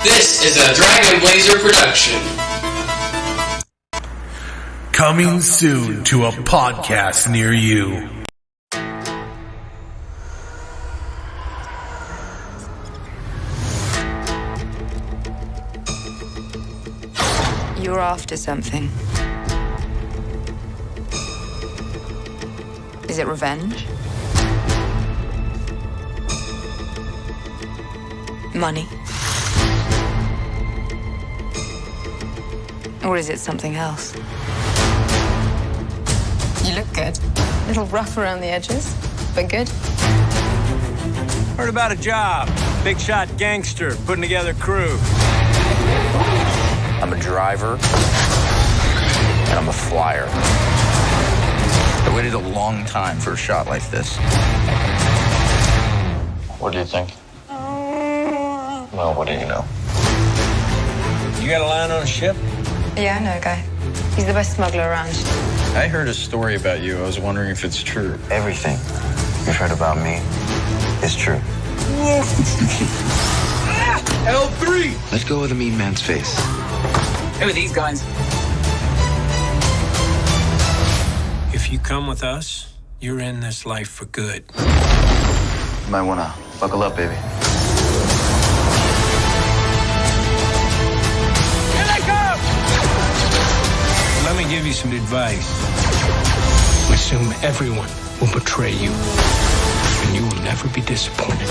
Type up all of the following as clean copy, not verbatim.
This is a Dragon Blazer production. Coming soon to a podcast near you. You're after something. Is it revenge? Money? Or is it something else? You look good. A little rough around the edges, but good. Heard about a job. Big shot gangster putting together a crew. I'm a driver, and I'm a flyer. I waited a long time for a shot like this. What do you think? Well, what do you know? You got a line on a ship? Yeah, I know a guy. He's the best smuggler around. I heard a story about you. I was wondering if it's true. Everything you've heard about me is true. L3! Let go of the mean man's face. Who are these guys? If you come with us, you're in this life for good. You might want to buckle up, baby. Here they come! Let me give you some advice. Assume everyone will betray you, and you will never be disappointed.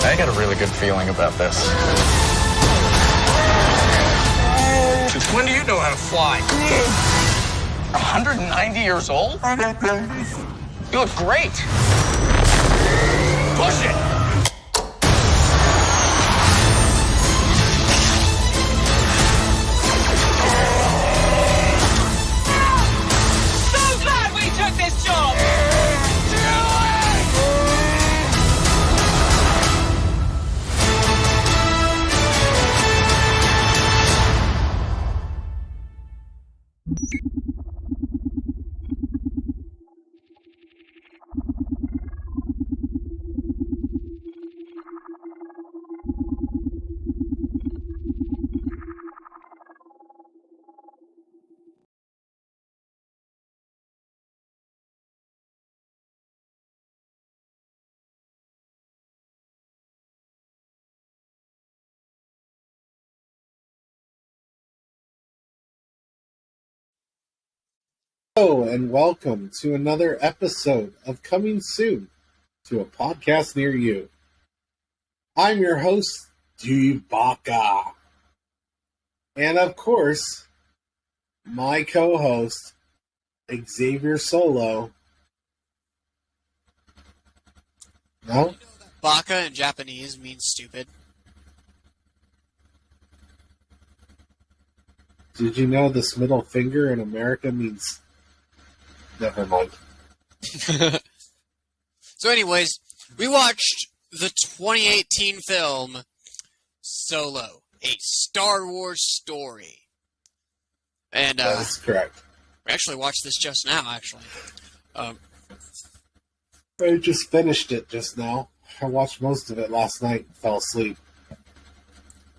I got a really good feeling about this. Since when do you know how to fly? 190 years old? You look great. Push it! So glad we took this job! Hello and welcome to another episode of Coming Soon to a podcast near you. I'm your host, Dubaka. And of course, my co-host, Xavier Solo. No? Baka in Japanese means stupid. Did you know this middle finger in America means... Never mind. So anyways, we watched the 2018 film Solo, a Star Wars story. And That is correct. we actually watched this just now, actually. I just finished it just now. I watched most of it last night and fell asleep.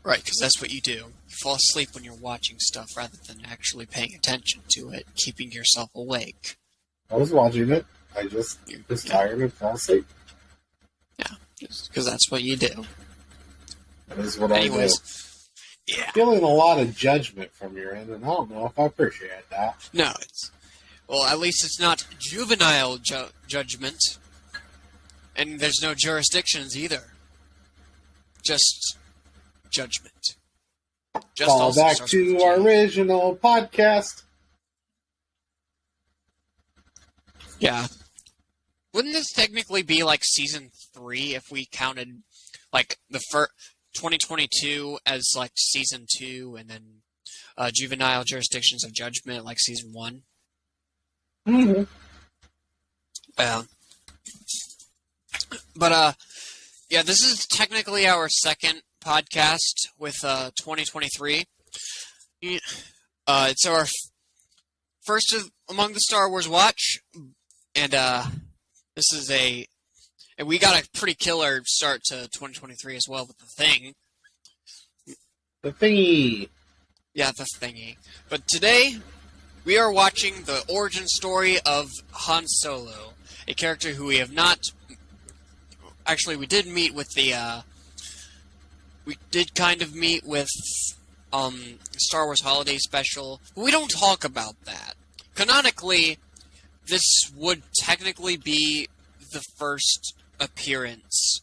Right, because that's what you do. You fall asleep when you're watching stuff rather than actually paying attention to it, keeping yourself awake. I was watching it. I just was tired and fell asleep. Yeah, because that's what you do. That is what Anyways, I do. yeah. Feeling a lot of judgment from your end, and I don't know if I appreciate that. No, well, at least it's not juvenile judgment. And there's no jurisdictions either. Just judgment. Just Fall also back starts with to G. our original podcast. Yeah. Wouldn't this technically be like season 3 if we counted like the 2022 as like season 2 and then juvenile jurisdictions of judgment like season 1? Mm-hmm. But yeah, this is technically our second podcast with 2023. It's our first among the Star Wars watch, and this is and we got a pretty killer start to 2023 as well with The Thing. The thingy. Yeah, the thingy. But today, we are watching the origin story of Han Solo, a character who we have not... Actually, we did meet with the, we did kind of meet with, Star Wars Holiday Special, but we don't talk about that. Canonically, this would technically be the first appearance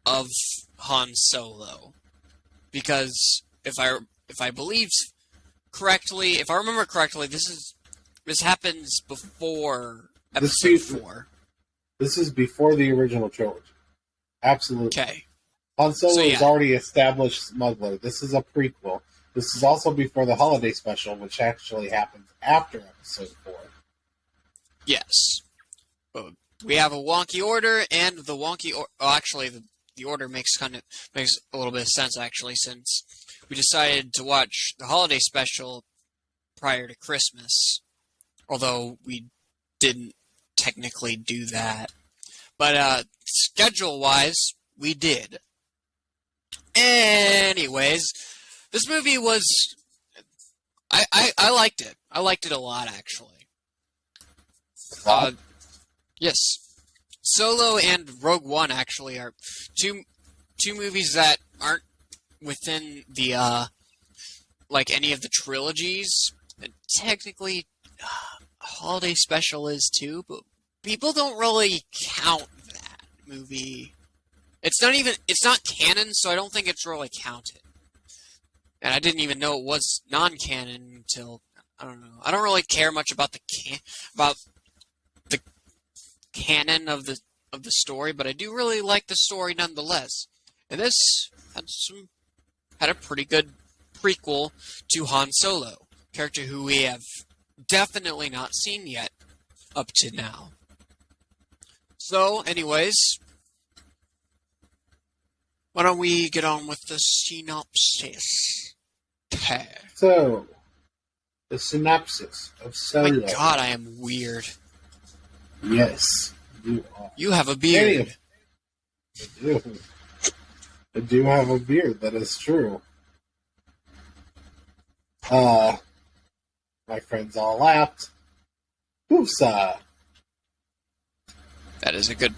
of Han Solo. Because, if I believe correctly, if I remember correctly, this happens before Episode 4. This is before the original trilogy. Absolutely. Okay. Han Solo So, yeah. is already established smuggler. This is a prequel. This is also before the holiday special, which actually happens after Episode 4. Yes. But we have a wonky order, and the wonky actually, the order makes a little bit of sense, actually, since we decided to watch the holiday special prior to Christmas. Although we didn't technically do that. But, schedule-wise, we did. Anyways, this movie was... I liked it. I liked it a lot, actually. Yes. Solo and Rogue One, actually, are two movies that aren't within the, like, any of the trilogies. And technically, Holiday Special is too, but people don't really count that movie. It's not canon, so I don't think it's really counted. And I didn't even know it was non-canon until, I don't know. I don't really care much about the canon of the story, but I do really like the story nonetheless. And this had a pretty good prequel to Han Solo, character who we have definitely not seen yet up to now. So, anyways, why don't we get on with the synopsis? Okay. So, the synopsis of Solo. My God, I am weird. Yes, you are. You have a beard. I do. I do have a beard, that is true. My friends all laughed. Hoofsa! That is a good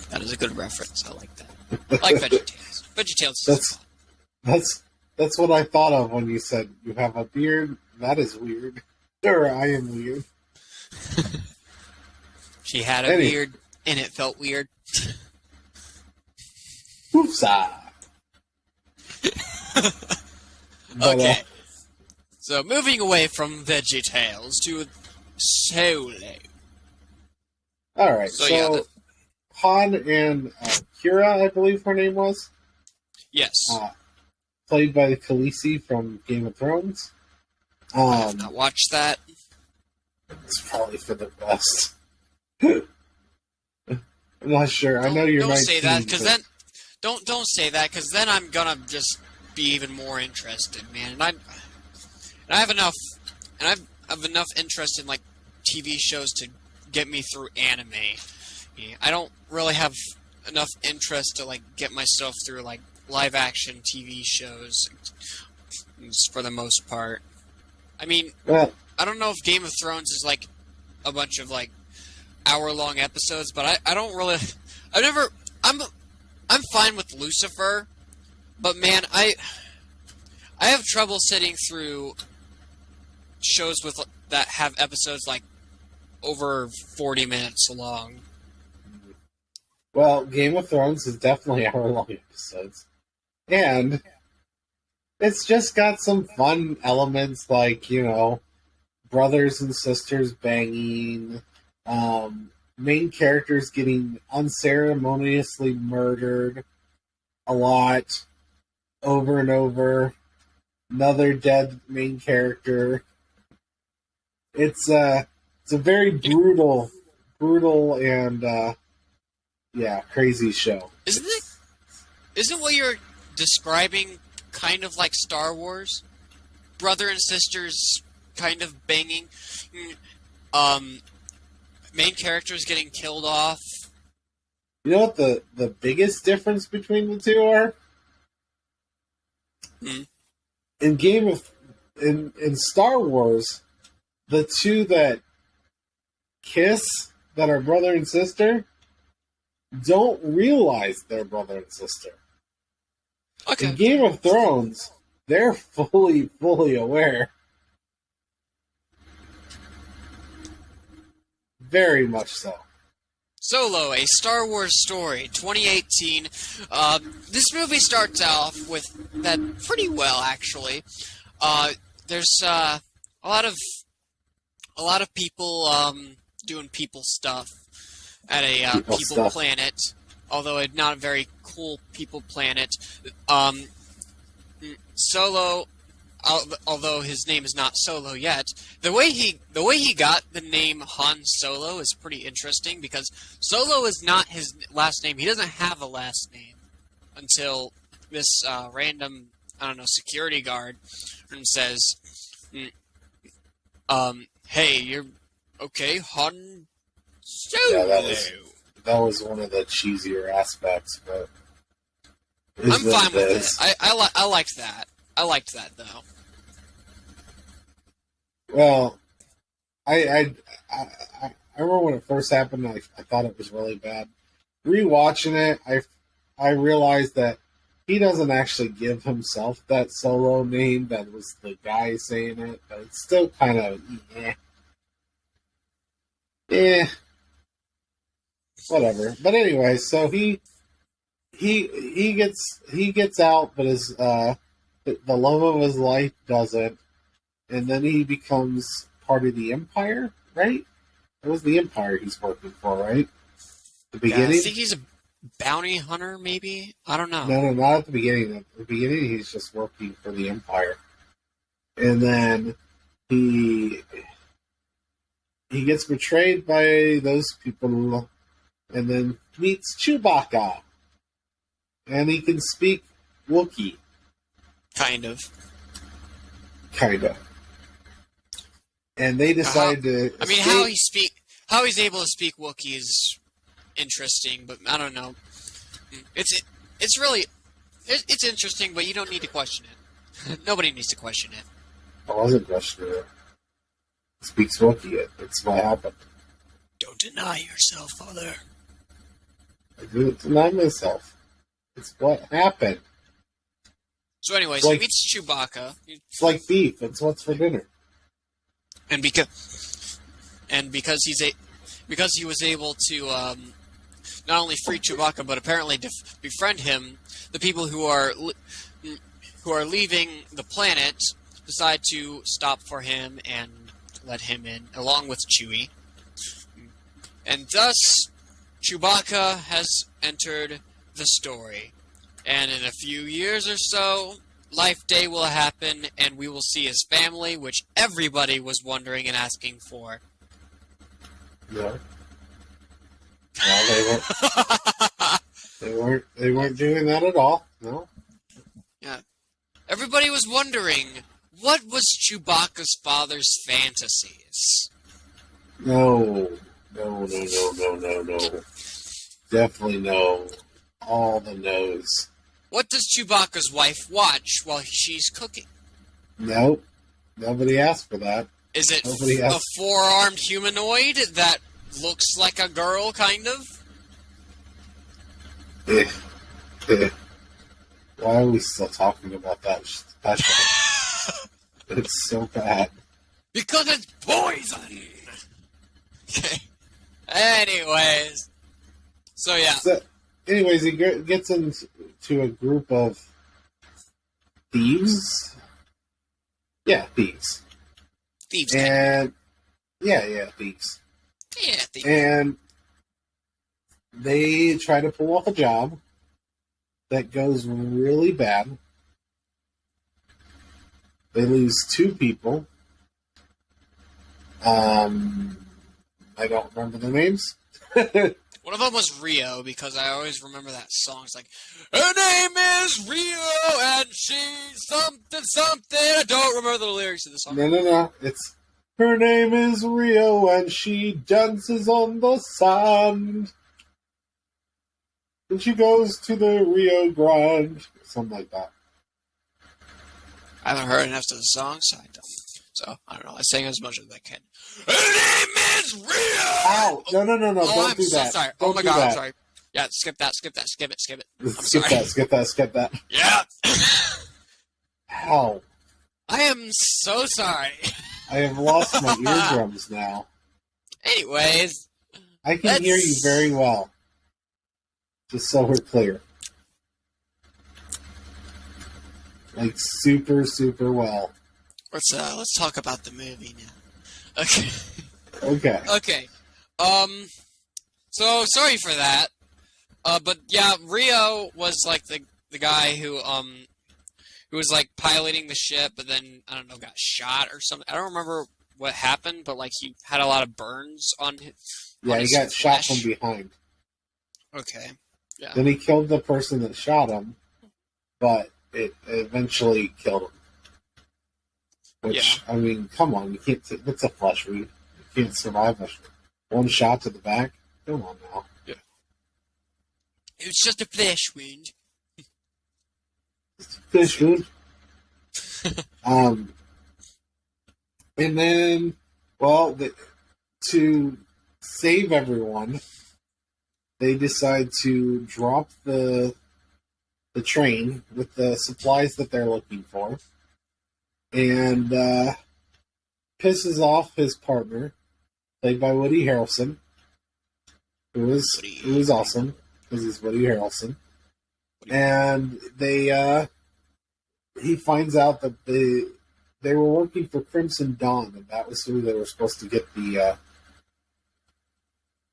reference. I like that. I like VeggieTales. VeggieTales is fun. That's what I thought of when you said you have a beard. That is weird. Sure, I am weird. She had a beard, and it felt weird. Hoofsa! Okay. So, moving away from VeggieTales to Solo. Alright, So, so yeah, Han and Kira, I believe her name was, yes. played by the Khaleesi from Game of Thrones. I have not watched that. It's probably for the best. I'm not sure. I know you're Don't 19, say that, because but- then... Don't say that, because then I'm gonna just be even more interested, man. And I have enough interest in, like, TV shows to get me through anime. I don't really have enough interest to, like, get myself through, like, live-action TV shows for the most part. I mean, Well, I don't know if Game of Thrones is, like, a bunch of, like, hour-long episodes, but I don't really... I'm fine with Lucifer, but, man, I have trouble sitting through shows that have episodes, like, over 40 minutes long. well, Game of Thrones is definitely hour-long episodes. And it's just got some fun elements like, brothers and sisters banging, main characters getting unceremoniously murdered a lot, over and over, another dead main character. It's a very brutal and crazy show. Isn't what you're describing kind of like Star Wars? Brother and sisters kind of banging. Main characters getting killed off. You know what the biggest difference between the two are? in in Star Wars, the two that kiss that are brother and sister don't realize they're brother and sister. Okay. In Game of Thrones, they're fully aware. Very much so. Solo, a Star Wars story, 2018. This movie starts off with that pretty well, actually. There's a lot of people doing people stuff at a people planet, although not a very cool people planet. Solo, although his name is not Solo yet, the way he got the name Han Solo is pretty interesting, because Solo is not his last name. He doesn't have a last name until this random, I don't know, security guard says, hey, you're okay, Han Solo. Yeah, that was one of the cheesier aspects, but I'm fine with it. I liked that. I liked that, though. Well, I remember when it first happened, I thought it was really bad. Rewatching it, I realized that he doesn't actually give himself that Solo name. That was the guy saying it, but it's still kind of whatever. But anyway, so he gets out, but his the love of his life doesn't, and then he becomes part of the Empire, right? It was the Empire he's working for, right? The beginning. Yeah, I think he's a bounty hunter, maybe? I don't know. No, not at the beginning. At the beginning, he's just working for the Empire. And then he gets betrayed by those people, and then meets Chewbacca. And he can speak Wookiee. Kind of. And they decide to I mean, escape. how he's able to speak Wookiee is interesting, but I don't know. It's interesting, but you don't need to question it. Nobody needs to question it. I wasn't questioning it. He speaks Wookiee. It's what happened. Don't deny yourself, Father. I didn't deny myself. It's what happened. So anyways, Like- he meets Chewbacca. It's like beef. It's what's for dinner. And because he was able to not only free Chewbacca but apparently befriend him, the people who are leaving the planet decide to stop for him and let him in, along with Chewie. And thus, Chewbacca has entered the story. And in a few years or so, Life Day will happen, and we will see his family, which everybody was wondering and asking for. No. Well, they weren't doing that at all. No. Yeah. Everybody was wondering, what was Chewbacca's father's fantasies? No. Definitely no. All the no's. What does Chewbacca's wife watch while she's cooking? Nope. Nobody asked for that. Is it Nobody a asked. four-armed humanoid that looks like a girl, kind of? Why are we still talking about that special? It's so bad. Because it's poison! Okay. Anyways. So, yeah. So, anyways, he gets into a group of thieves. Yeah, thieves. Thieves. And thieves. Yeah, thieves. And they try to pull off a job that goes really bad. They lose 2 people. I don't remember the names. One of them was Rio, because I always remember that song. It's like, her name is Rio, and she's something, something. I don't remember the lyrics of the song. No. It's her name is Rio, and she dances on the sand. And she goes to the Rio Grande. Something like that. I haven't heard enough of the song, so I don't know. I sang as much as I can. Her name is Rio! Ow! No, Oh, don't I'm do so that. sorry. Don't Oh my do god, that. I'm sorry. Yeah, skip it. I'm Skip sorry. that. Yeah. Ow. I am so sorry. I have lost my eardrums now. Anyways, I can hear you very well. Just so we're clear. Like super, super well. let's talk about the movie now. Okay. Okay. Okay. So sorry for that. But yeah, Rio was like the guy who was like piloting the ship, but then I don't know, got shot or something. I don't remember what happened, but like he had a lot of burns on his. Yeah, on he his got shot flesh. from behind. Okay. Yeah. Then he killed the person that shot him, but it eventually killed him. Which, I mean, come on, you can't. It's a flesh wound. You can't survive one shot to the back. Come on now. Yeah. It was just a flesh wound. Fish wound. And then, well, to save everyone, they decide to drop the train with the supplies that they're looking for, and pisses off his partner, played by Woody Harrelson, who was awesome because he's Woody Harrelson, and he finds out that they were working for Crimson Dawn, and that was who they were supposed to get the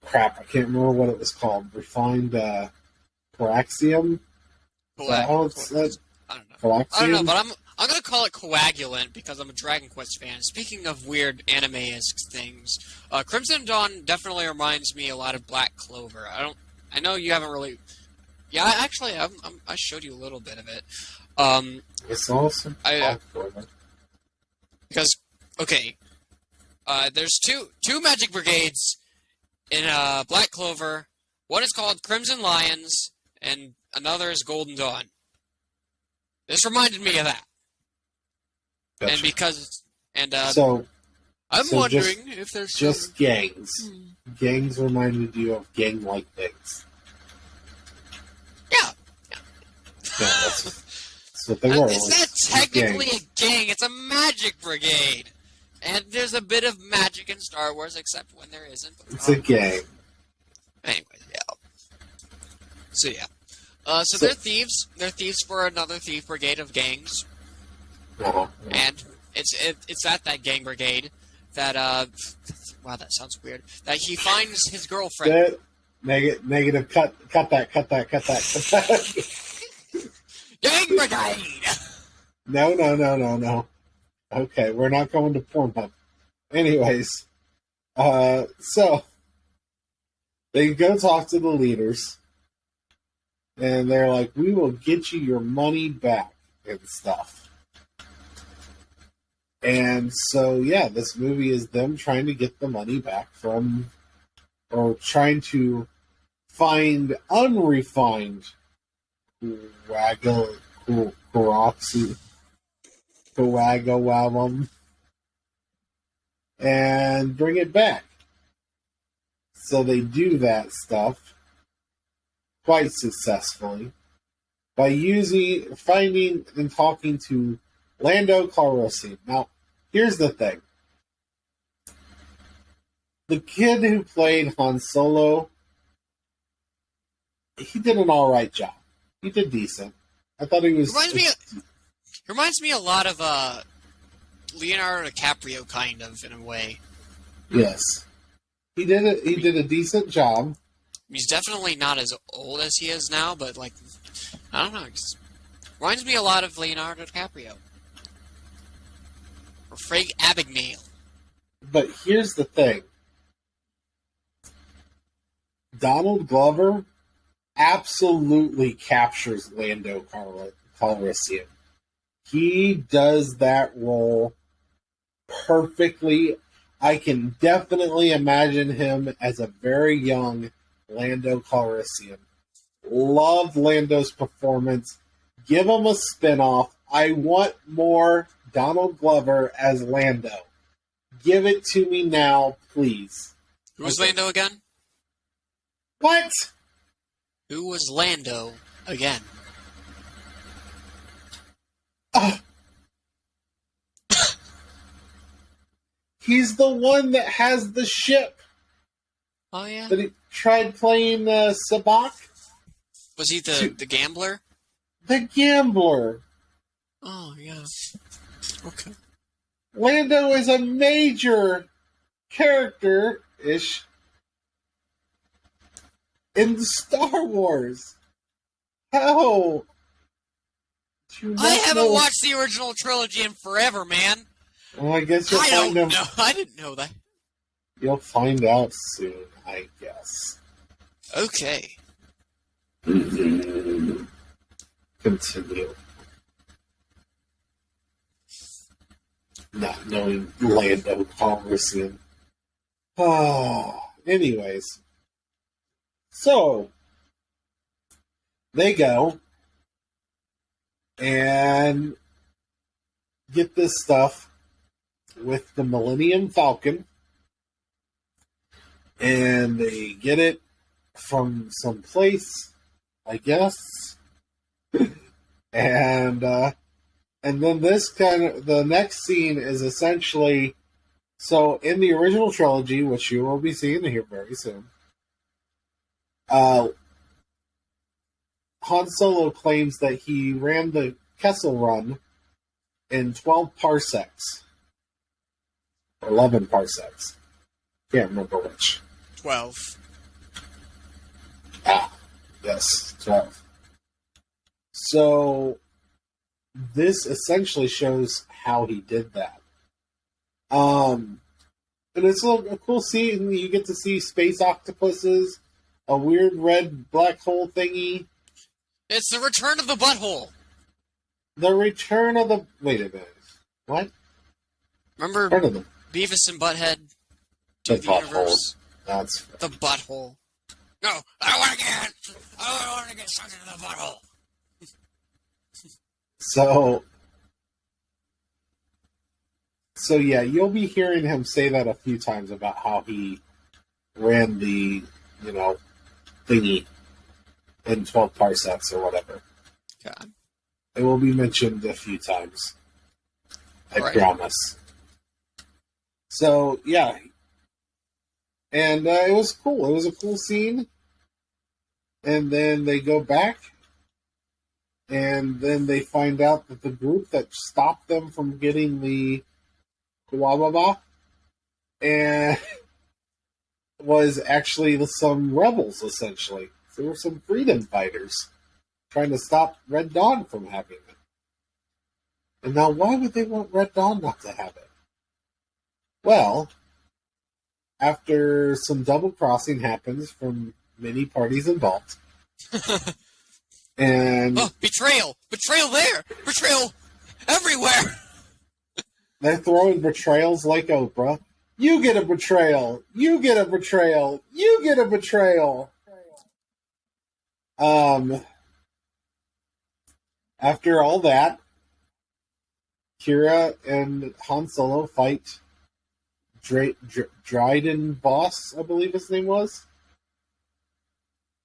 crap. I can't remember what it was called. Refined coaxium. I don't know. Coaxium? I don't know, but I'm gonna call it coagulant because I'm a Dragon Quest fan. Speaking of weird anime-esque things, Crimson Dawn definitely reminds me a lot of Black Clover. I know you haven't really. Yeah, I showed you a little bit of it. It's awesome. Because there's two magic brigades in Black Clover. One is called Crimson Lions, and another is Golden Dawn. This reminded me of that. Gotcha. And I'm wondering if there's just gangs. Gangs reminded you of gang-like things. Yeah, that's what they were. Is that technically a gang? It's a magic brigade. And there's a bit of magic in Star Wars, except when there isn't. It's a gang. Anyway, yeah. So, yeah. So they're thieves. They're thieves for another thief brigade of gangs. And it's at that gang brigade that, wow, that sounds weird, that he finds his girlfriend. Negative. Cut that. Gang brigade! No. Okay, we're not going to Pornhub. Anyways, so they go talk to the leaders, and they're like, "We will get you your money back and stuff." And so, yeah, this movie is them trying to get the money back from, or trying to find unrefined coagulant and bring it back. So they do that stuff quite successfully by finding and talking to Lando Calrissian. Now, here's the thing. The kid who played Han Solo, he did an alright job. He did decent. I thought he was... Reminds me a lot of Leonardo DiCaprio, kind of, in a way. Yes. He did a decent job. He's definitely not as old as he is now, but, like, I don't know. Reminds me a lot of Leonardo DiCaprio. Or Frank Abagnale. But here's the thing. Donald Glover absolutely captures Lando Calrissian. He does that role perfectly. I can definitely imagine him as a very young Lando Calrissian. Love Lando's performance. Give him a spinoff. I want more Donald Glover as Lando. Give it to me now, please. Who was Lando again? What? Who was Lando again? He's the one that has the ship Oh yeah. that he tried playing Sabak. Was he the gambler? The gambler. Oh yeah. Okay. Lando is a major character-ish in Star Wars. How? Do you not I haven't know- watched the original trilogy in forever, man. Well, I guess you'll I find don't him. know. I didn't know that. You'll find out soon, I guess. Okay. Continue. Not knowing Lando Calrissian. Anyways. So, they go and get this stuff with the Millennium Falcon. And they get it from some place, I guess. And then the next scene is essentially, so in the original trilogy, which you will be seeing here very soon, Han Solo claims that he ran the Kessel Run in 12 parsecs. 11 parsecs. Can't remember which. 12. Yes, 12. So, this essentially shows how he did that. And it's a cool scene. You get to see space octopuses, a weird red black hole thingy. It's the return of the butthole. The return of the... Wait a minute. What? Remember Return of the... Beavis and Butthead? The To the butthole. universe? That's... The butthole. No, I don't want to get sucked into the butthole. So yeah, you'll be hearing him say that a few times about how he ran the, thingy in 12 parsecs or whatever. God. It will be mentioned a few times. I promise. So, yeah. And it was cool. It was a cool scene. And then they go back. And then they find out that the group that stopped them from getting the Kawababa and was actually some rebels, essentially. There were some freedom fighters trying to stop Red Dawn from having it. And now, why would they want Red Dawn not to have it? Well, after some double crossing happens from many parties involved, and betrayal there, betrayal everywhere. They're throwing betrayals like Oprah. You get a betrayal. You get a betrayal. You get a betrayal. After all that, Kira and Han Solo fight Dryden Boss, I believe his name was,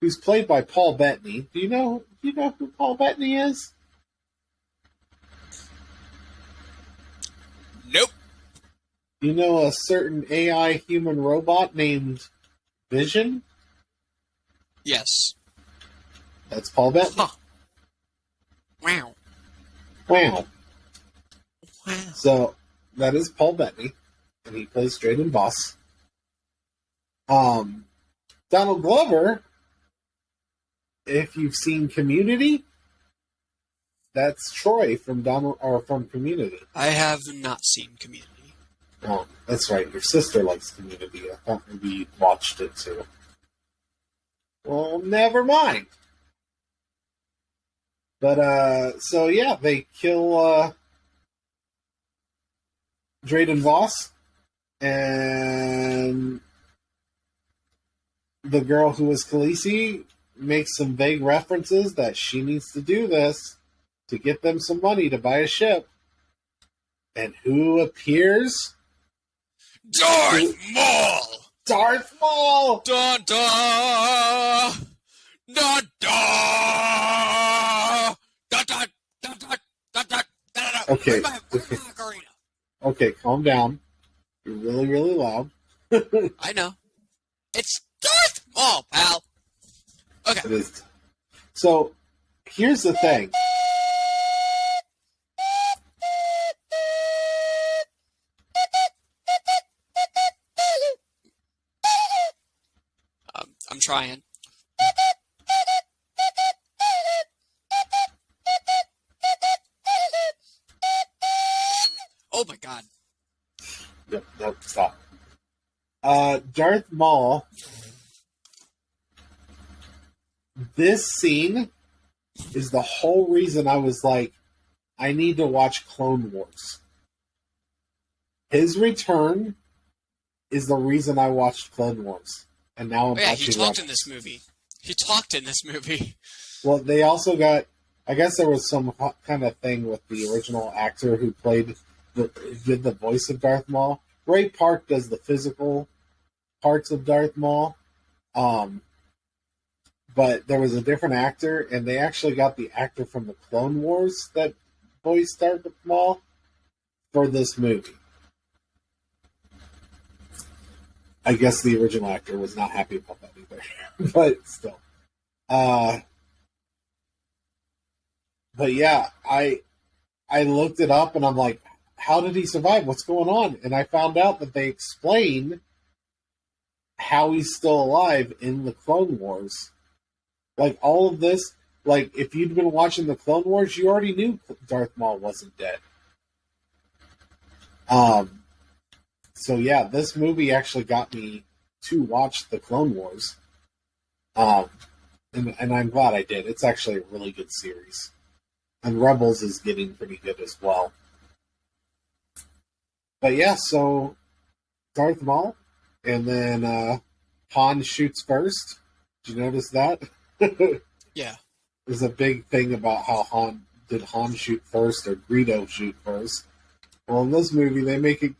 who's played by Paul Bettany. Do you know who Paul Bettany is? Nope. You know a certain AI human robot named Vision? Yes. That's Paul Bettany. Huh. Wow. Wow. Wow. So, that is Paul Bettany, and he plays Drayden Boss. Donald Glover, if you've seen Community, that's Troy from Community. I have not seen Community. Oh, that's right. Your sister likes Community. I thought maybe you watched it too. Well, never mind. But, so yeah, they kill, Drayden Voss, and the girl who was Khaleesi makes some vague references that she needs to do this to get them some money to buy a ship. And who appears? Darth Maul! Darth Maul! Da da! Da da! Da da! Da da! Da da! Da. Okay. Where's my ocarina? Okay, calm down. You're really, really loud. I know. It's Darth Maul, pal. Okay. It is. So, here's the thing. I'm trying. Oh my god. Yep, stop. Darth Maul. This scene is the whole reason I was like, I need to watch Clone Wars. His return is the reason I watched Clone Wars. And now I'm Yeah, he watching talked Rebels. in this movie. He talked in this movie. Well, they also got, I guess there was some kind of thing with the original actor who did the voice of Darth Maul. Ray Park does the physical parts of Darth Maul. But there was a different actor, and they actually got the actor from the Clone Wars that voiced Darth Maul for this movie. I guess the original actor was not happy about that either. But still. But yeah, I looked it up and I'm like, how did he survive? What's going on? And I found out that they explain how he's still alive in the Clone Wars. Like, all of this, like, if you'd been watching the Clone Wars, you already knew Darth Maul wasn't dead. So yeah, this movie actually got me to watch the Clone Wars. And I'm glad I did. It's actually a really good series. And Rebels is getting pretty good as well. But yeah, so Darth Maul, and then Han shoots first. Did you notice that? Yeah. There's a big thing about how Han shoot first or Greedo shoot first. Well, in this movie, they make it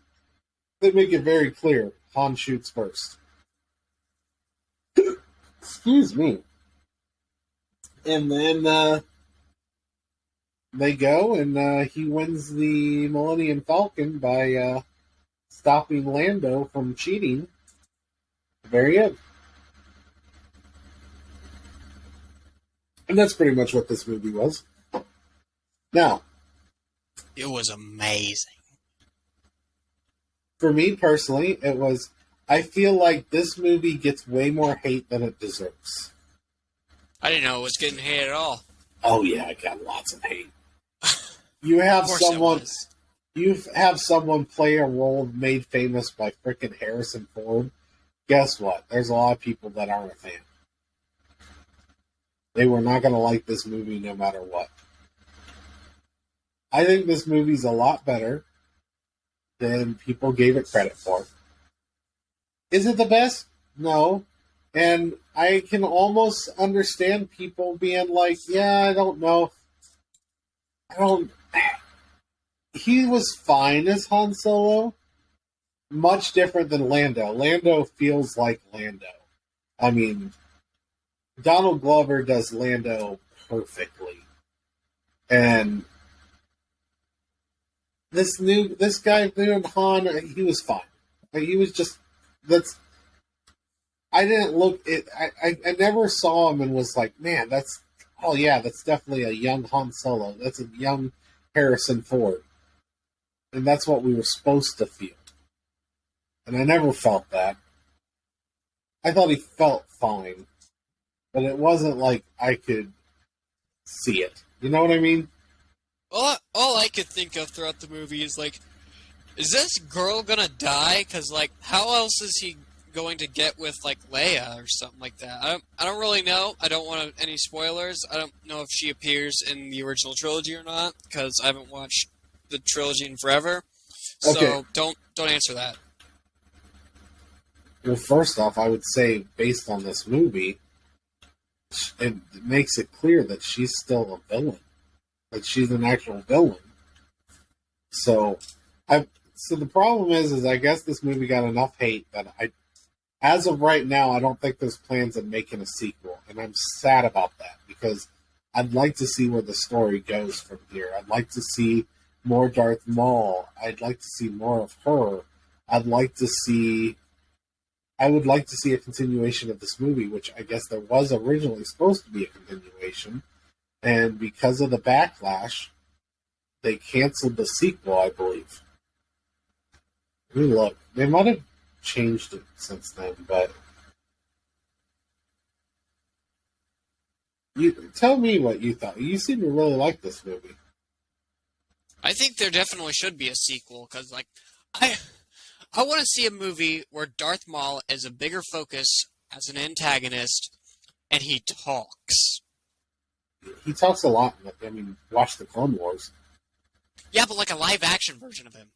very clear Han shoots first. Excuse me. And then they go, and he wins the Millennium Falcon by stopping Lando from cheating. Very good. And that's pretty much what this movie was. Now, It was amazing. for me personally, it was... I feel like this movie gets way more hate than it deserves. I didn't know it was getting hate at all. Oh yeah, I got lots of hate. You have Of course it someone... was. You have someone play a role made famous by frickin' Harrison Ford. Guess what? There's a lot of people that aren't a fan. They were not going to like this movie no matter what. I think this movie's a lot better than people gave it credit for. Is it the best? No. And I can almost understand people being like, yeah, I don't know. He was fine as Han Solo. Much different than Lando. Lando feels like Lando. I mean, Donald Glover does Lando perfectly. And this guy doing Han, he was fine. Like, he was just, I didn't look it. I never saw him and was like, man, that's definitely a young Han Solo. That's a young Harrison Ford. And that's what we were supposed to feel. And I never felt that. I thought he felt fine. But it wasn't like I could see it. You know what I mean? All I could think of throughout the movie is, like, is this girl gonna die? Because, like, how else is he going to get with, like, Leia or something like that? I don't really know. I don't want any spoilers. I don't know if she appears in the original trilogy or not, because I haven't watched the trilogy in forever. So Okay. don't answer that. Well, first off, I would say, based on this movie, it makes it clear that she's still a villain. Like she's an actual villain. So the problem is I guess this movie got enough hate that as of right now, I don't think there's plans of making a sequel, and I'm sad about that because I'd like to see where the story goes from here. I'd like to see more Darth Maul. I'd like to see more of her. I would like to see a continuation of this movie, which I guess there was originally supposed to be a continuation, and because of the backlash, they canceled the sequel, I believe. Let me look. They might have changed it since then, but tell me what you thought. You seem to really like this movie. I think there definitely should be a sequel, because, like, I want to see a movie where Darth Maul is a bigger focus as an antagonist, and he talks. He talks a lot. I mean, watch the Clone Wars. Yeah, but like a live-action version of him.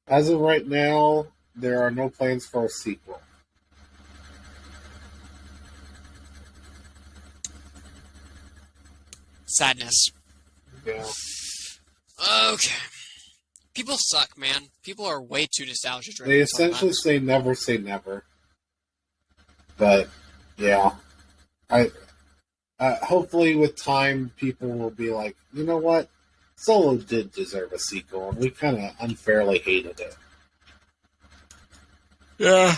As of right now, there are no plans for a sequel. Sadness. Yeah. Okay. People suck, man. People are way too nostalgia driven. They essentially say never. But yeah, hopefully with time, people will be like, you know what, Solo did deserve a sequel, and we kind of unfairly hated it. Yeah.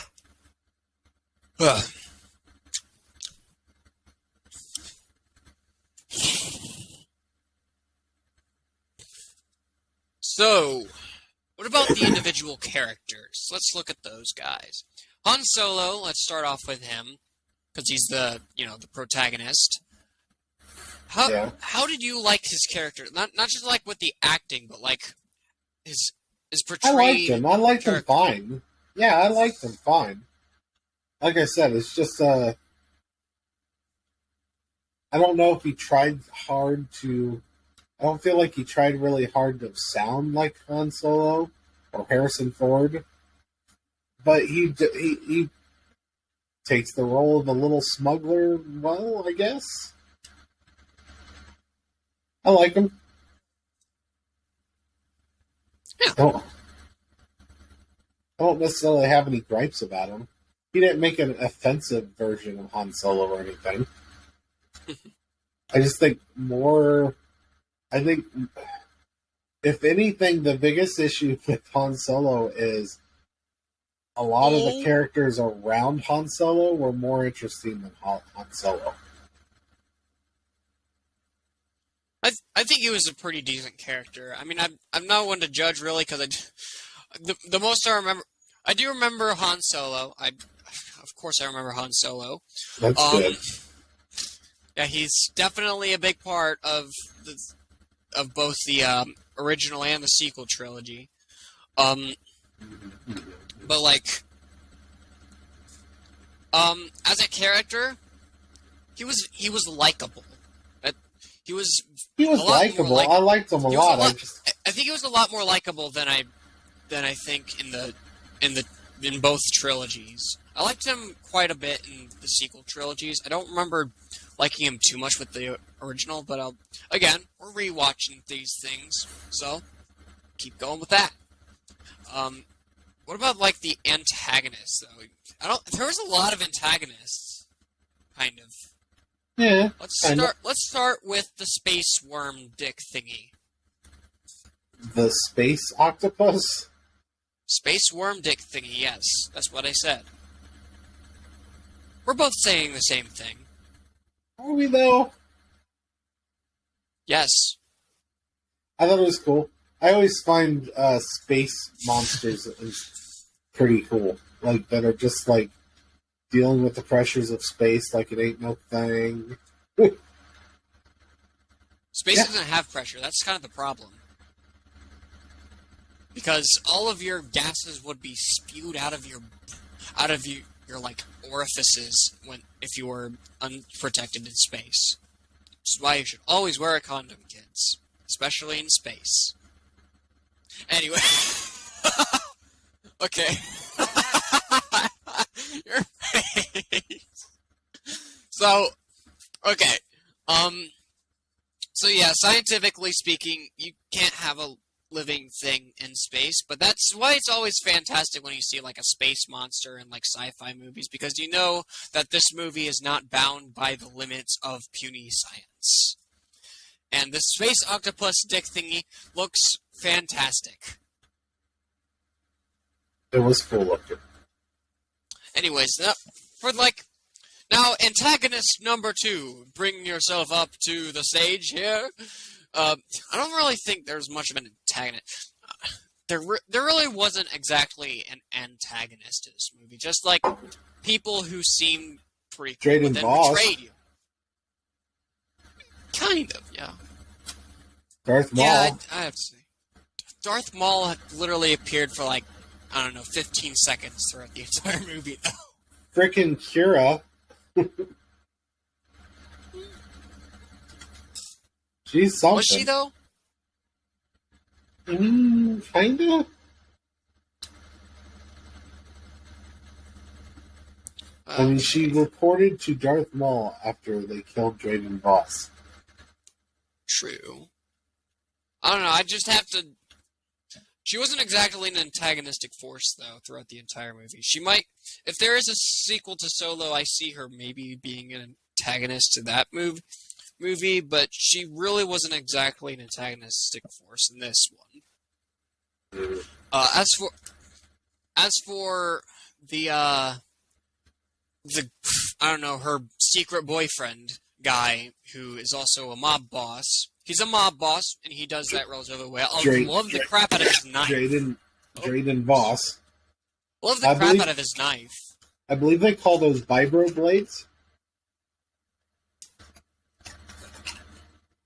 So, what about the individual characters? Let's look at those guys. Han Solo, let's start off with him, because he's the protagonist. How did you like his character? Not just like with the acting, but like his portrayal. I liked him fine. Yeah, I liked him fine. Like I said, it's just I don't know if he tried hard to. I don't feel like he tried really hard to sound like Han Solo or Harrison Ford, but he takes the role of a little smuggler well, I guess. I like him. Yeah. I don't necessarily have any gripes about him. He didn't make an offensive version of Han Solo or anything. I just think if anything, the biggest issue with Han Solo is a lot of the characters around Han Solo were more interesting than Han Solo. I think he was a pretty decent character. I mean, I'm not one to judge really, because the most I do remember Han Solo. Of course I remember Han Solo. That's good. Yeah, he's definitely a big part of both the original and the sequel trilogy. But like, as a character, he was likable. He was likable. I liked him a lot. I think he was a lot more likable than I think in both trilogies. I liked him quite a bit in the sequel trilogies. I don't remember liking him too much with the original, but again, we're rewatching these things, so keep going with that. What about like the antagonists though? There was a lot of antagonists, kind of. Yeah. Let's start with the space worm dick thingy. The space octopus? Space worm dick thingy, yes. That's what I said. We're both saying the same thing. Are we, though? Yes. I thought it was cool. I always find space monsters pretty cool. Like, that are just, like, dealing with the pressures of space like it ain't no thing. Space doesn't have pressure. That's kind of the problem. Because all of your gases would be spewed out of your like orifices if you were unprotected in space. Which is why you should always wear a condom, kids, especially in space. Anyway, okay. Your So, okay. So yeah, scientifically speaking, you can't have a living thing in space, but that's why it's always fantastic when you see like a space monster in like sci-fi movies, because you know that this movie is not bound by the limits of puny science. And the space octopus dick thingy looks fantastic. It was cool looking. Anyways, now antagonist number 2. Bring yourself up to the stage here. I don't really think there's much of an antagonist. There really wasn't exactly an antagonist in this movie. Just like people who seemed pretty cool, Drayden but then Voss. betrayed you. Kind of, yeah. Darth Maul. Yeah, I have to say. Darth Maul had literally appeared for like, I don't know, 15 seconds throughout the entire movie, though. Frickin' Kira. She's something. Was she, though? Kinda. I mean, she reported to Darth Maul after they killed Drayden Voss. True. I don't know, I just have to... She wasn't exactly an antagonistic force, though, throughout the entire movie. She might... If there is a sequel to Solo, I see her maybe being an antagonist to that movie, but she really wasn't exactly an antagonistic force in this one. As for the I don't know, her secret boyfriend guy, who is also a mob boss. He's a mob boss, and he does that relatively well. I love the crap out of his knife. Drayden Voss. Love the crap out of his knife. I believe they call those vibro blades.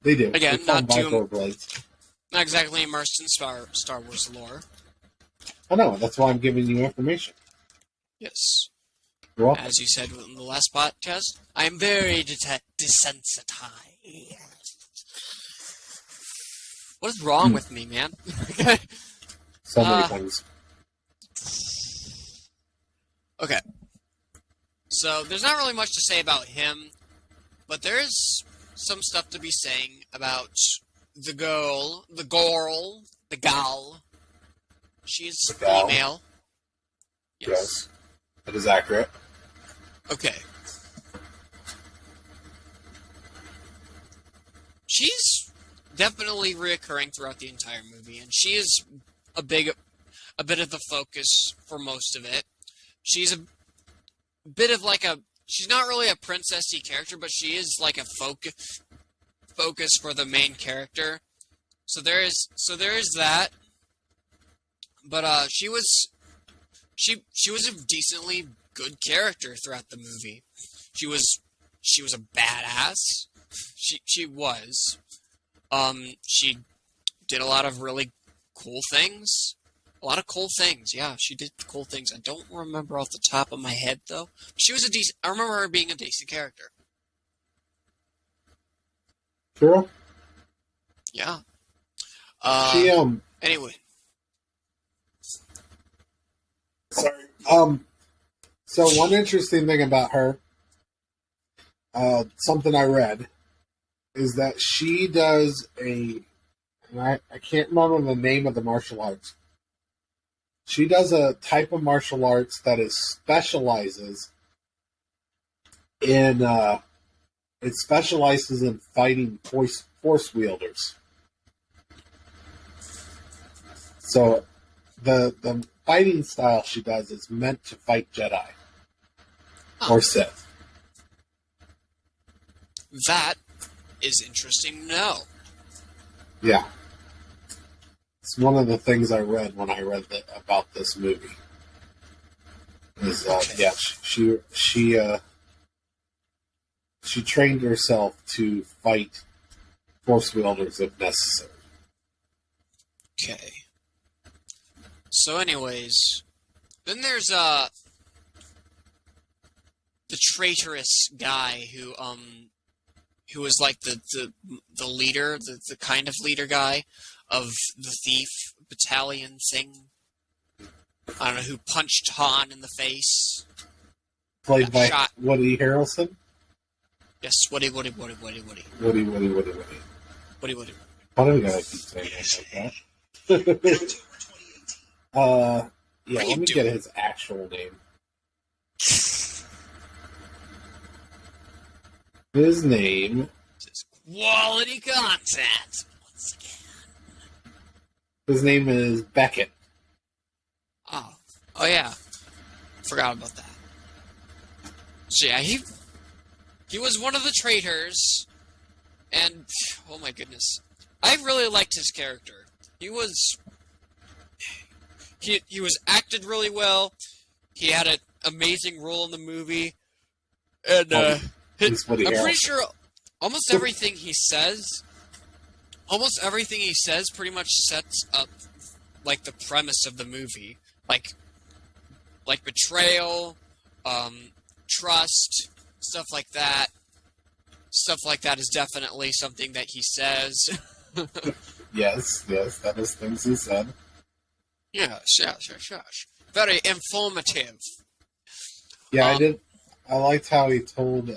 They do. Again, they call not them vibro blades. Not exactly immersed in Star Wars lore. I know. That's why I'm giving you information. Yes. You're welcome. As you said in the last podcast, I am very desensitized. What is wrong with me, man? So many things. Okay. So, there's not really much to say about him, but there is some stuff to be saying about the gal. She's The gal. female. Yes. That is accurate. Okay. She's definitely reoccurring throughout the entire movie, and she is a bit of the focus for most of it. She's a bit of like she's not really a princessy character, but she is like a focus for the main character. So there is that. But she was a decently good character throughout the movie. She was a badass. She was. She did a lot of really cool things. A lot of cool things, yeah. She did cool things. I don't remember off the top of my head, though. She was I remember her being a decent character. Kira? Yeah. She, Anyway. Sorry. So one interesting thing about her, something I read, is that she does and I can't remember the name of the martial arts. She does a type of martial arts that specializes in fighting force wielders. So the fighting style she does is meant to fight Jedi or Sith. That is interesting to know. Yeah. It's one of the things I read when I read about this movie. Is yeah, she trained herself to fight force wielders if necessary. Okay. So anyways, then there's the traitorous guy who was like the leader, the kind of leader guy of the thief battalion thing. I don't know, who punched Han in the face. Played by shot. Woody Harrelson. Yes, Woody, Woody, Woody, Woody, Woody. Woody, Woody, Woody, Woody. Woody, Woody. Why do we gotta keep saying it like that? Yeah, What are let you me doing? get his actual name. His name. This is quality content. Once again. His name is Beckett. Oh yeah. Forgot about that. So yeah, he was one of the traitors, and oh my goodness, I really liked his character. He was acted really well. He had an amazing role in the movie, and He's Woody I'm pretty Harrelson. sure almost everything he says pretty much sets up like the premise of the movie, like betrayal, trust, stuff like that. Stuff like that is definitely something that he says. Yes, that is things he said. Yes. Very informative. Yeah, I liked how he told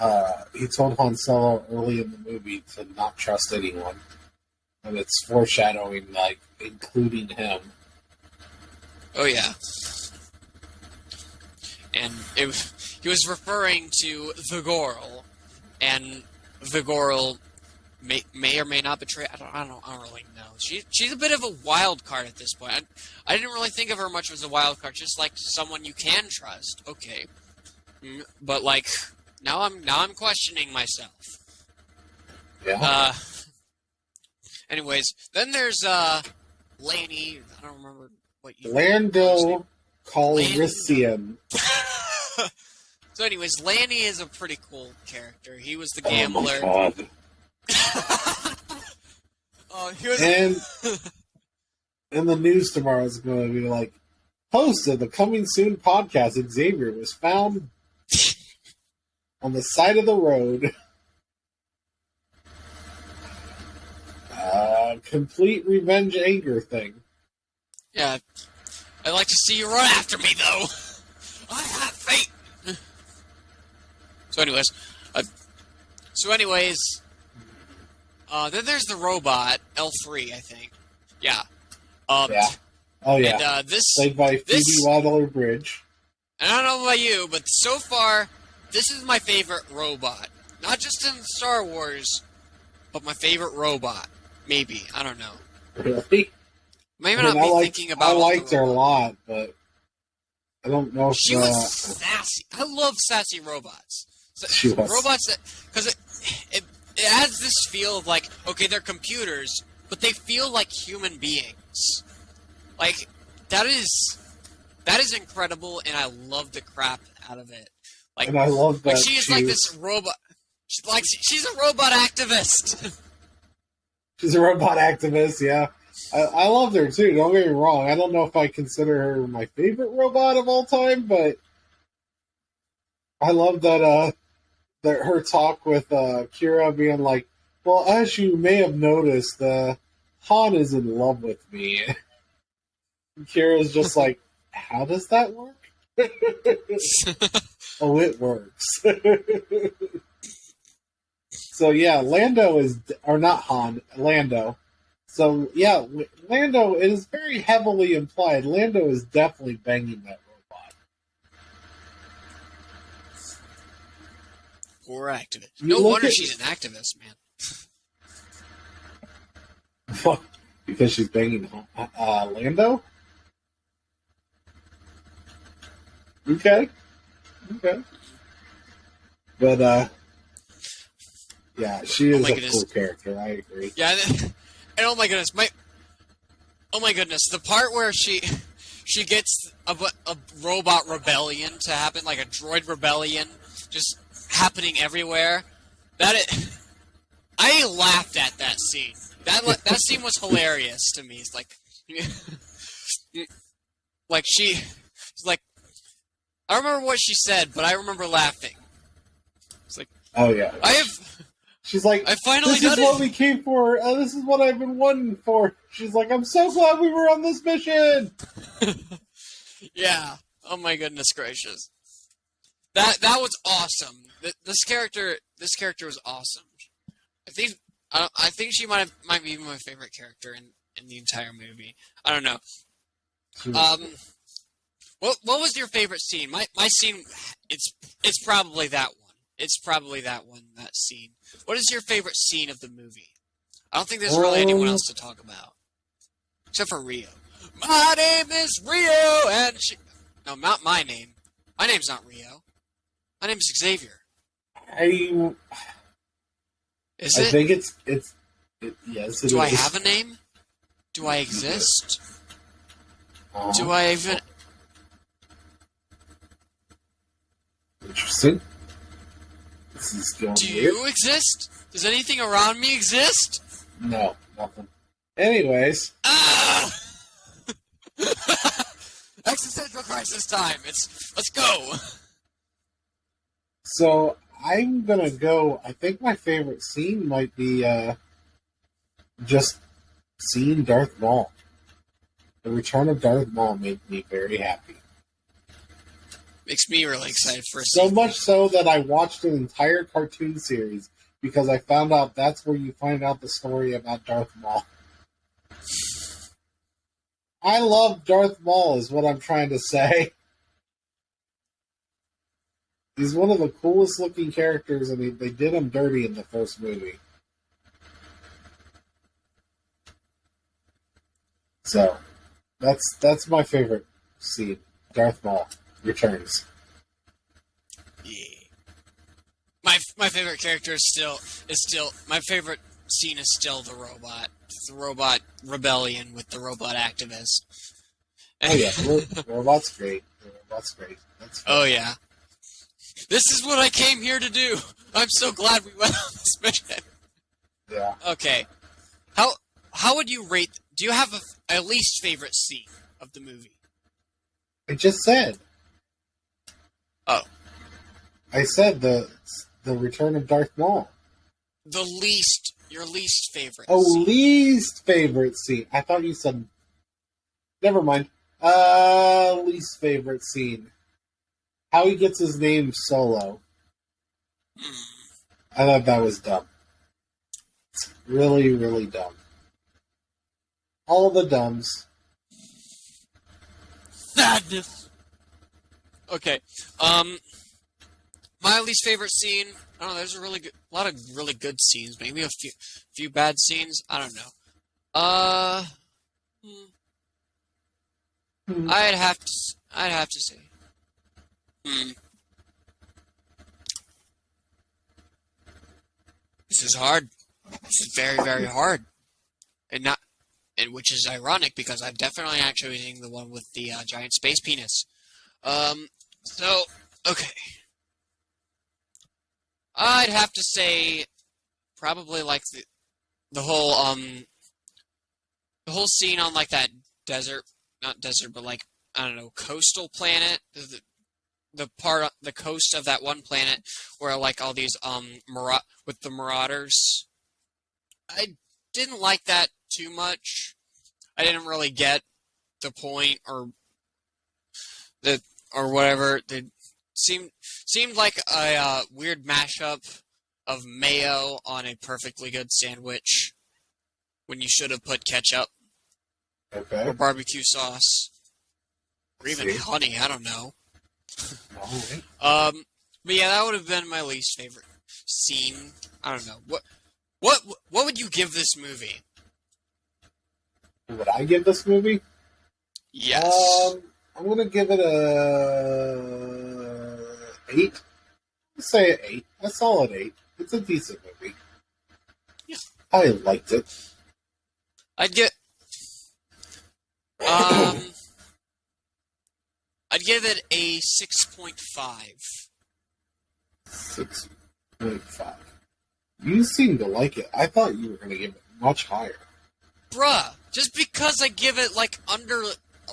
Han Solo early in the movie to not trust anyone, and it's foreshadowing, like including him. Oh yeah. And he was referring to the Gorl, and the Gorl may or may not betray. I don't really know. She's a bit of a wild card at this point. I didn't really think of her much as a wild card, just like someone you can trust. Okay, but like now I'm questioning myself. Yeah. Anyways, then there's Laney. I don't remember what you. Lando Calrissian. So anyways, Lanny is a pretty cool character. He was the Oh gambler. my god. He was And in the news tomorrow is going to be like, host of the Coming Soon podcast, Xavier, was found on the side of the road. Complete revenge anger thing. Yeah. I'd like to see you run after me, though. I have fate. So anyways, then there's the robot, L3, I think. Yeah. Yeah. Oh, yeah. And this, Played by Phoebe Waller-Bridge. and I don't know about you, but so far, this is my favorite robot. Not just in Star Wars, but my favorite robot. Maybe. I don't know. Really? Maybe I mean, not be thinking about I all the liked her a robots. lot, but I don't know if She was sassy. I love sassy robots. She was. Robots that, because it adds this feel of like, okay, they're computers, but they feel like human beings. Like that is incredible, and I love the crap out of it. Like, and I love that she is like this robot. She's a robot activist. She's a robot activist, yeah. I loved her too, don't get me wrong. I don't know if I consider her my favorite robot of all time, but I love that her talk with Kira being like, well, as you may have noticed, Han is in love with me. And Kira's just like, how does that work? Oh, it works. So yeah, Lando is, or not Han, Lando. So yeah, Lando, it is very heavily implied. Lando is definitely banging that robot. Or activist. You No look wonder at- she's an activist, man. Because she's banging Lando? Okay. But, yeah, she is my a goodness. cool character, I agree. Yeah, and oh my goodness, the part where she gets a robot rebellion to happen, like a droid rebellion, just happening everywhere. I laughed at that scene. That scene was hilarious to me. It's like she's like, I remember what she said, but I remember laughing. It's like, Oh, yeah. She's like, I finally this is done what it. we came for. This is what I've been wanting for. She's like, I'm so glad we were on this mission. Yeah. Oh my goodness gracious. That was awesome. This character was awesome. I think she might be my favorite character in the entire movie. I don't know. What was your favorite scene? My scene, it's probably that one. It's probably that one, that scene. What is your favorite scene of the movie? I don't think there's really anyone else to talk about. Except for Rio. My name is Rio, and she... No, not my name. My name's not Rio. My name's Xavier. I think it's yes. Do I have a name? Do I exist? Do I even... Interesting. This is going Do weird. you exist? Does anything around me exist? No, nothing. Anyways. Ah! Existential crisis time. Let's go. So I'm gonna go. I think my favorite scene might be just seeing Darth Maul. The return of Darth Maul made me very happy. Makes me really excited for a So sequel. much so that I watched an entire cartoon series because I found out that's where you find out the story about Darth Maul. I love Darth Maul is what I'm trying to say. He's one of the coolest looking characters, and they did him dirty in the first movie. So, that's my favorite scene. Darth Maul returns. Yeah. My favorite character is still my favorite scene is still the robot rebellion with the robot activist. Oh yeah, the robot's great. The robot's great. That's fun. Oh yeah. This is what I came here to do. I'm so glad we went on this mission. Yeah. Okay. How would you rate? Do you have a least favorite scene of the movie? I just said. Oh. I said the return of Darth Maul. Your least favorite. Oh, scene. least favorite scene. I thought you said. Never mind. Least favorite scene. How he gets his name Solo. I thought that was dumb. Really, really dumb. All the dumbs. Sadness. Okay. My least favorite scene. I don't know. There's a lot of really good scenes. Maybe a few bad scenes. I don't know. I'd have to say. This is hard. This is very, very hard, and which is ironic because I'm definitely not choosing the one with the giant space penis. So okay, I'd have to say probably like the whole scene on like that not desert, but like I don't know, coastal planet. The coast of that one planet where like all these with the Marauders. I didn't like that too much. I didn't really get the point or whatever. It seemed like a weird mashup of mayo on a perfectly good sandwich when you should have put ketchup Okay. or barbecue sauce or even honey. I don't know. All right. But yeah, that would have been my least favorite scene. I don't know. What would you give this movie? Would I give this movie? Yes. I'm gonna give it a 8. Let's say an 8. A solid 8. It's a decent movie. Yeah. I liked it. I'd give it a 6.5. 6.5. You seem to like it. I thought you were going to give it much higher. Bruh, just because I give it like under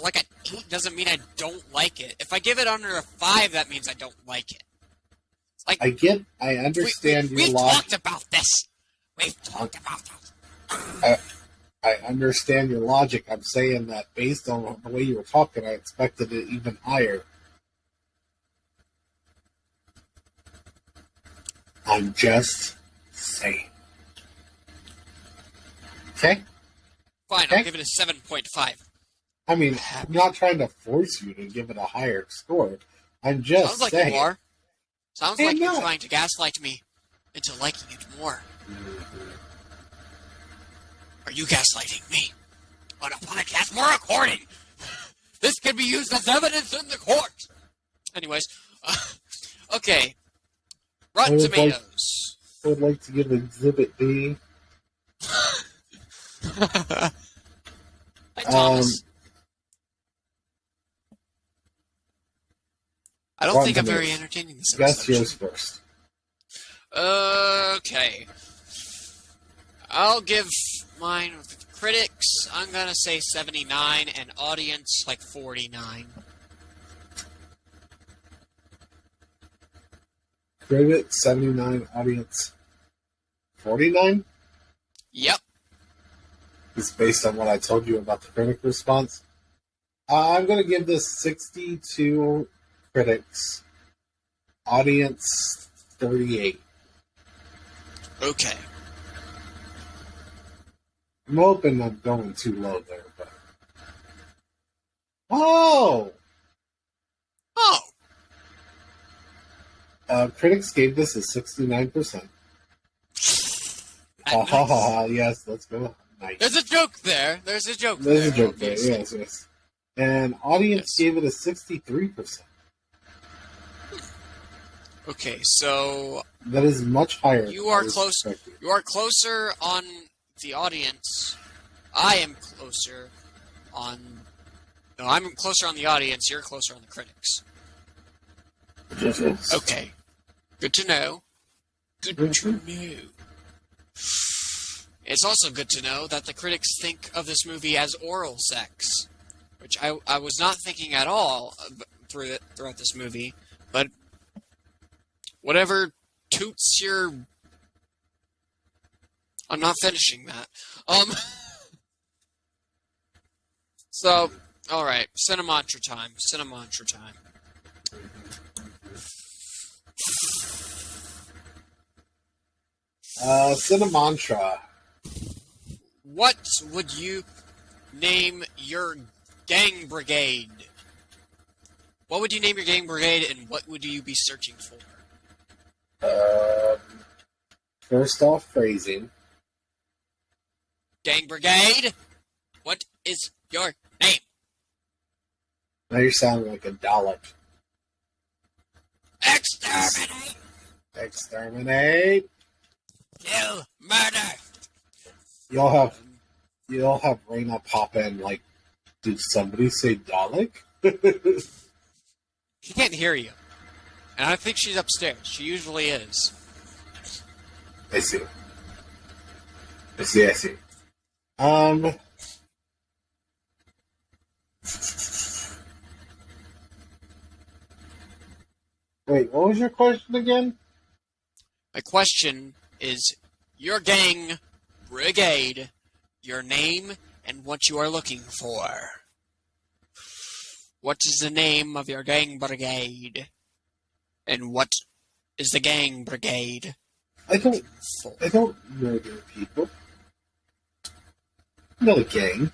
like an 8 doesn't mean I don't like it. If I give it under a 5, that means I don't like it. Like I understand your we've logic. talked about this. We've talked about this. I understand your logic. I'm saying that based on the way you were talking, I expected it even higher. I'm just saying. Okay? Fine, Okay. I'll give it a 7.5. I mean, I'm not trying to force you to give it a higher score. I'm just Sounds like saying. you are. Sounds I'm like you're not. trying to gaslight me into liking it more. Are you gaslighting me? On a podcast we're recording! This can be used as evidence in the court! Anyways, okay. Rotten I would like- Tomatoes. I would like to give Exhibit B. Hi, Thomas. I don't Rotten think I'm very Tomatoes. entertaining this Guess episode. yours first. Okay. I'll give mine with the critics. I'm gonna say 79 and audience like 49. Critic 79, audience 49. Yep. Is based on what I told you about the critic response. I'm going to give this 62 critics, audience 38. Okay. I'm hoping I'm going too low there, but. Oh! Oh! Critics gave this a 69%. Ha ha ha, yes, let's go. Nice. There's a joke there. There's a joke There's there. a joke there, obviously. yes, yes. And audience Yes. gave it a 63%. Okay, so That is much higher. You than are I was close. expecting. you are closer on the audience. I am closer on. No, I'm closer on the audience. You're closer on the critics. Okay. Good to know. Good to know. It's also good to know that the critics think of this movie as oral sex, which I was not thinking at all throughout this movie, but whatever toots your... I'm not finishing that. So, alright, Cinemantra time. Cinemantra time. Cinemantra. What would you name your gang brigade? What would you name your gang brigade, and what would you be searching for? First off, phrasing. Gang brigade? What is your name? Now you're sounding like a Dalek. Exterminate! Exterminate. Kill! Murder! You'll have Raina pop in like, did somebody say Dalek? She can't hear you. And I think she's upstairs. She usually is. I see. I see. Wait, what was your question again? My question is your gang brigade, your name, and what you are looking for. What is the name of your gang brigade? And what is the gang brigade I don't for? murder people. I'm not a gang.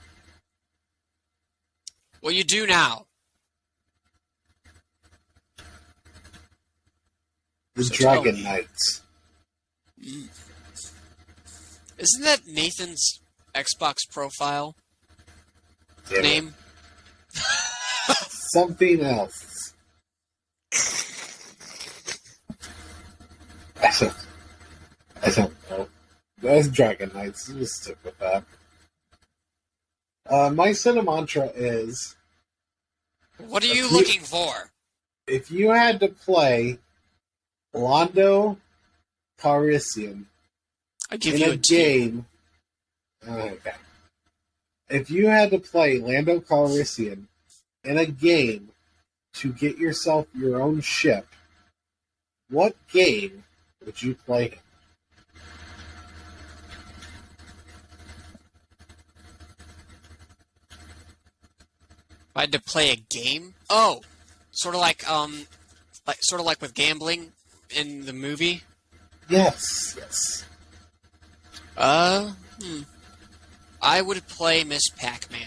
Well, you do now. The So tell Dragon me. Knights. Isn't that Nathan's Xbox profile Damn it. name? Something else. I don't know. That's Dragon Knights. We'll stick with that. My Cinemantra is, What are you If you- looking for? if you had to play Lando Calrissian I give in you a a T. game... Okay. If you had to play Lando Calrissian in a game to get yourself your own ship, what game would you play him? I had to play a game. Oh, sort of like with gambling in the movie. Yes. I would play Miss Pac-Man.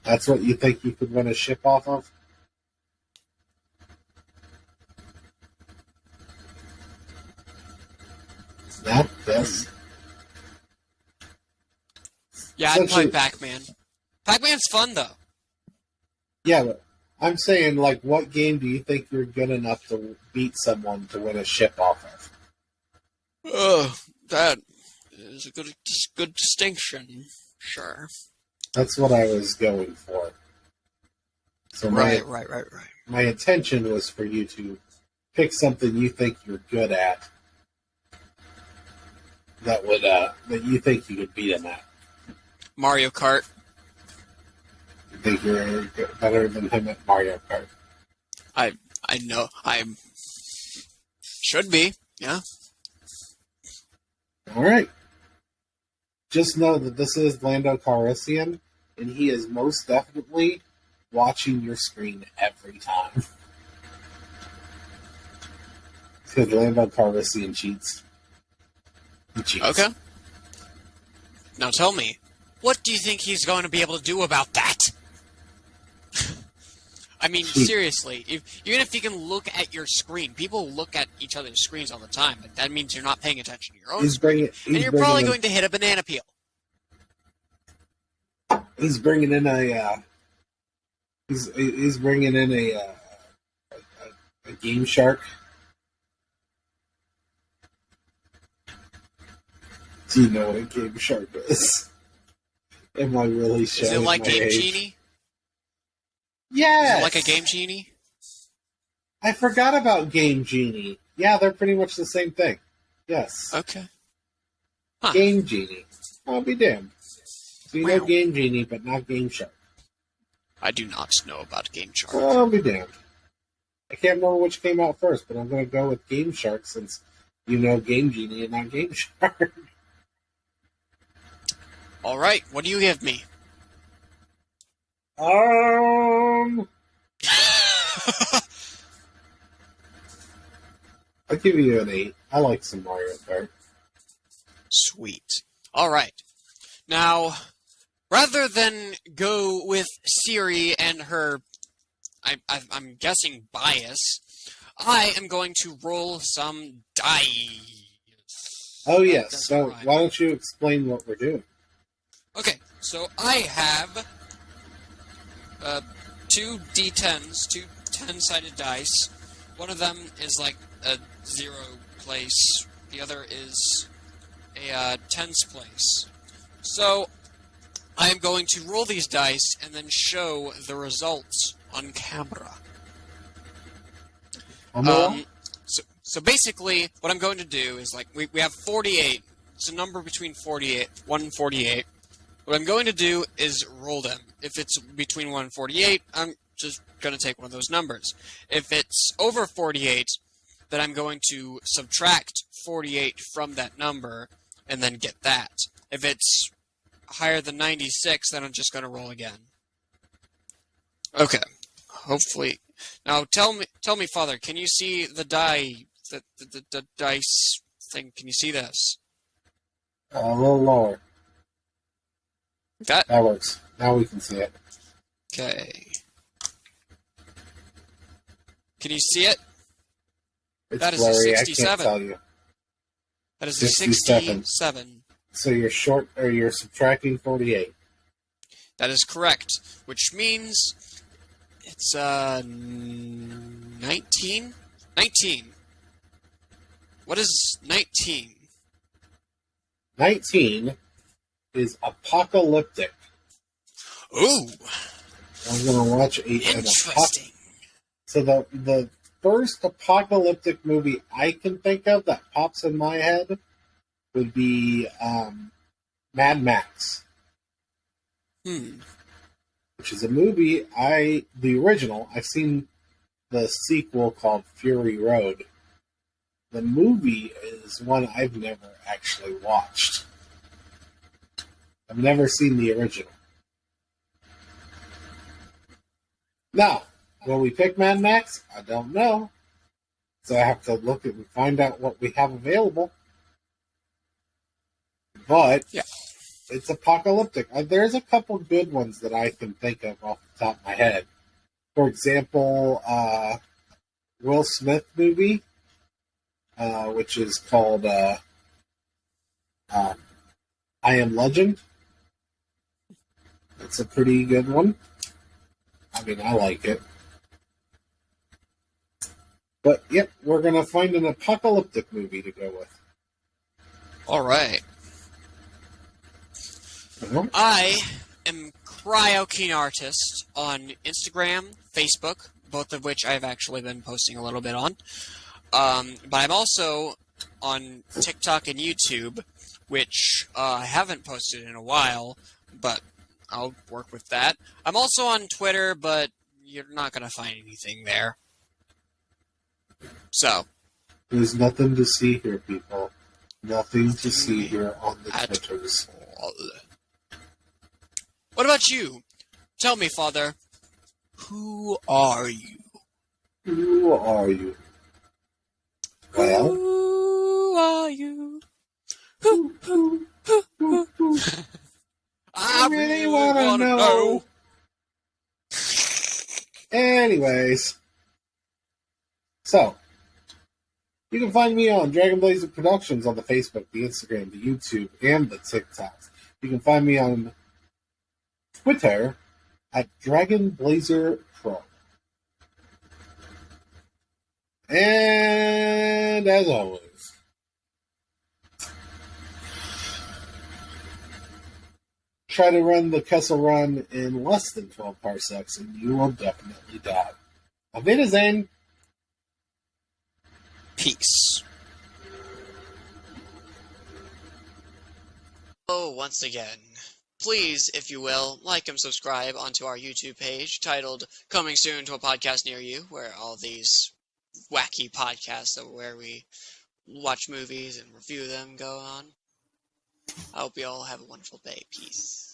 That's what you think you could win a ship off of? Yes. Yeah, I'd play Essentially- Pac-Man. Pac-Man's fun, though. Yeah, but I'm saying, like, what game do you think you're good enough to beat someone to win a ship off of? Oh, that is a good distinction. Sure. That's what I was going for. So Right. my intention was for you to pick something you think you're good at that would that you think you could beat him at. Mario Kart. You think you're better than him at Mario Kart? I know. I should be. Yeah. All right. Just know that this is Lando Calrissian, and he is most definitely watching your screen every time. Because Lando Calrissian cheats. He cheats. Okay. Now tell me, what do you think he's going to be able to do about that? I mean, seriously, even if you can look at your screen, people look at each other's screens all the time, but that means you're not paying attention to your own screen, and you're probably going to hit a banana peel. He's bringing in a he's bringing in a Game Shark. Do you know what a Game Shark is? Am I really showing Is it like my Game age? Genie? Yes. Is it like a Game Genie? I forgot about Game Genie. Yeah, they're pretty much the same thing. Yes. Okay. Huh. Game Genie. I'll be damned. So you know Wow. Game Genie, but not Game Shark. I do not know about Game Shark. I'll be damned. I can't remember which came out first, but I'm going to go with Game Shark since you know Game Genie and not Game Shark. All right, what do you give me? I'll give you an 8. I like some Mario Kart. Sweet. All right. Now, rather than go with Siri and her, I'm guessing bias, I am going to roll some dice. Oh, yes. That's So right. why don't you explain what we're doing? Okay, so I have two D10s, two 10-sided dice. One of them is like a 0 place. The other is a tens place. So I am going to roll these dice and then show the results on camera. So basically, what I'm going to do is, like, we have 48. It's a number between 1 and 48. What I'm going to do is roll them. If it's between 1 and 48, I'm just going to take one of those numbers. If it's over 48, then I'm going to subtract 48 from that number and then get that. If it's higher than 96, then I'm just going to roll again. Okay. Hopefully. Now tell me, Father, can you see the die, the dice thing? Can you see this? A little lower. That works. Now we can see it. okay. Can you see it? It's That is a blurry. I 67. can't tell you. That is a 67. 67. So you're subtracting 48. That is correct. Which means it's 19? 19. What is 19? 19 is apocalyptic. Ooh, I'm going to watch an interesting. So the first apocalyptic movie I can think of that pops in my head would be Mad Max, which is a movie the original. I've seen the sequel called Fury Road. The movie is one I've never actually watched. I've never seen the original. Now, will we pick Mad Max? I don't know. So I have to look at and find out what we have available. But Yeah. it's apocalyptic. There's a couple good ones that I can think of off the top of my head. For example, Will Smith movie, which is called I Am Legend. It's a pretty good one. I mean, I like it. But, yep, we're going to find an apocalyptic movie to go with. All right. I am Cryokeen Artist on Instagram, Facebook, both of which I've actually been posting a little bit on. But I'm also on TikTok and YouTube, which I haven't posted in a while, but I'll work with that. I'm also on Twitter, but you're not going to find anything there. So. There's nothing to see here, people. Nothing to see here on the Twitters. What about you? Tell me, Father. Who are you? Who are you? Well, who are you? I really want to know. Anyways. So, you can find me on Dragon Blazer Productions on the Facebook, the Instagram, the YouTube, and the TikToks. You can find me on Twitter at Dragon Blazer Pro. And as always, try to run the Kessel Run in less than 12 parsecs, and you will definitely die. Auf Wiedersehen. Peace. Oh, once again, please, if you will, like and subscribe onto our YouTube page titled Coming Soon to a Podcast Near You, where all these wacky podcasts where we watch movies and review them go on. I hope you all have a wonderful day. Peace.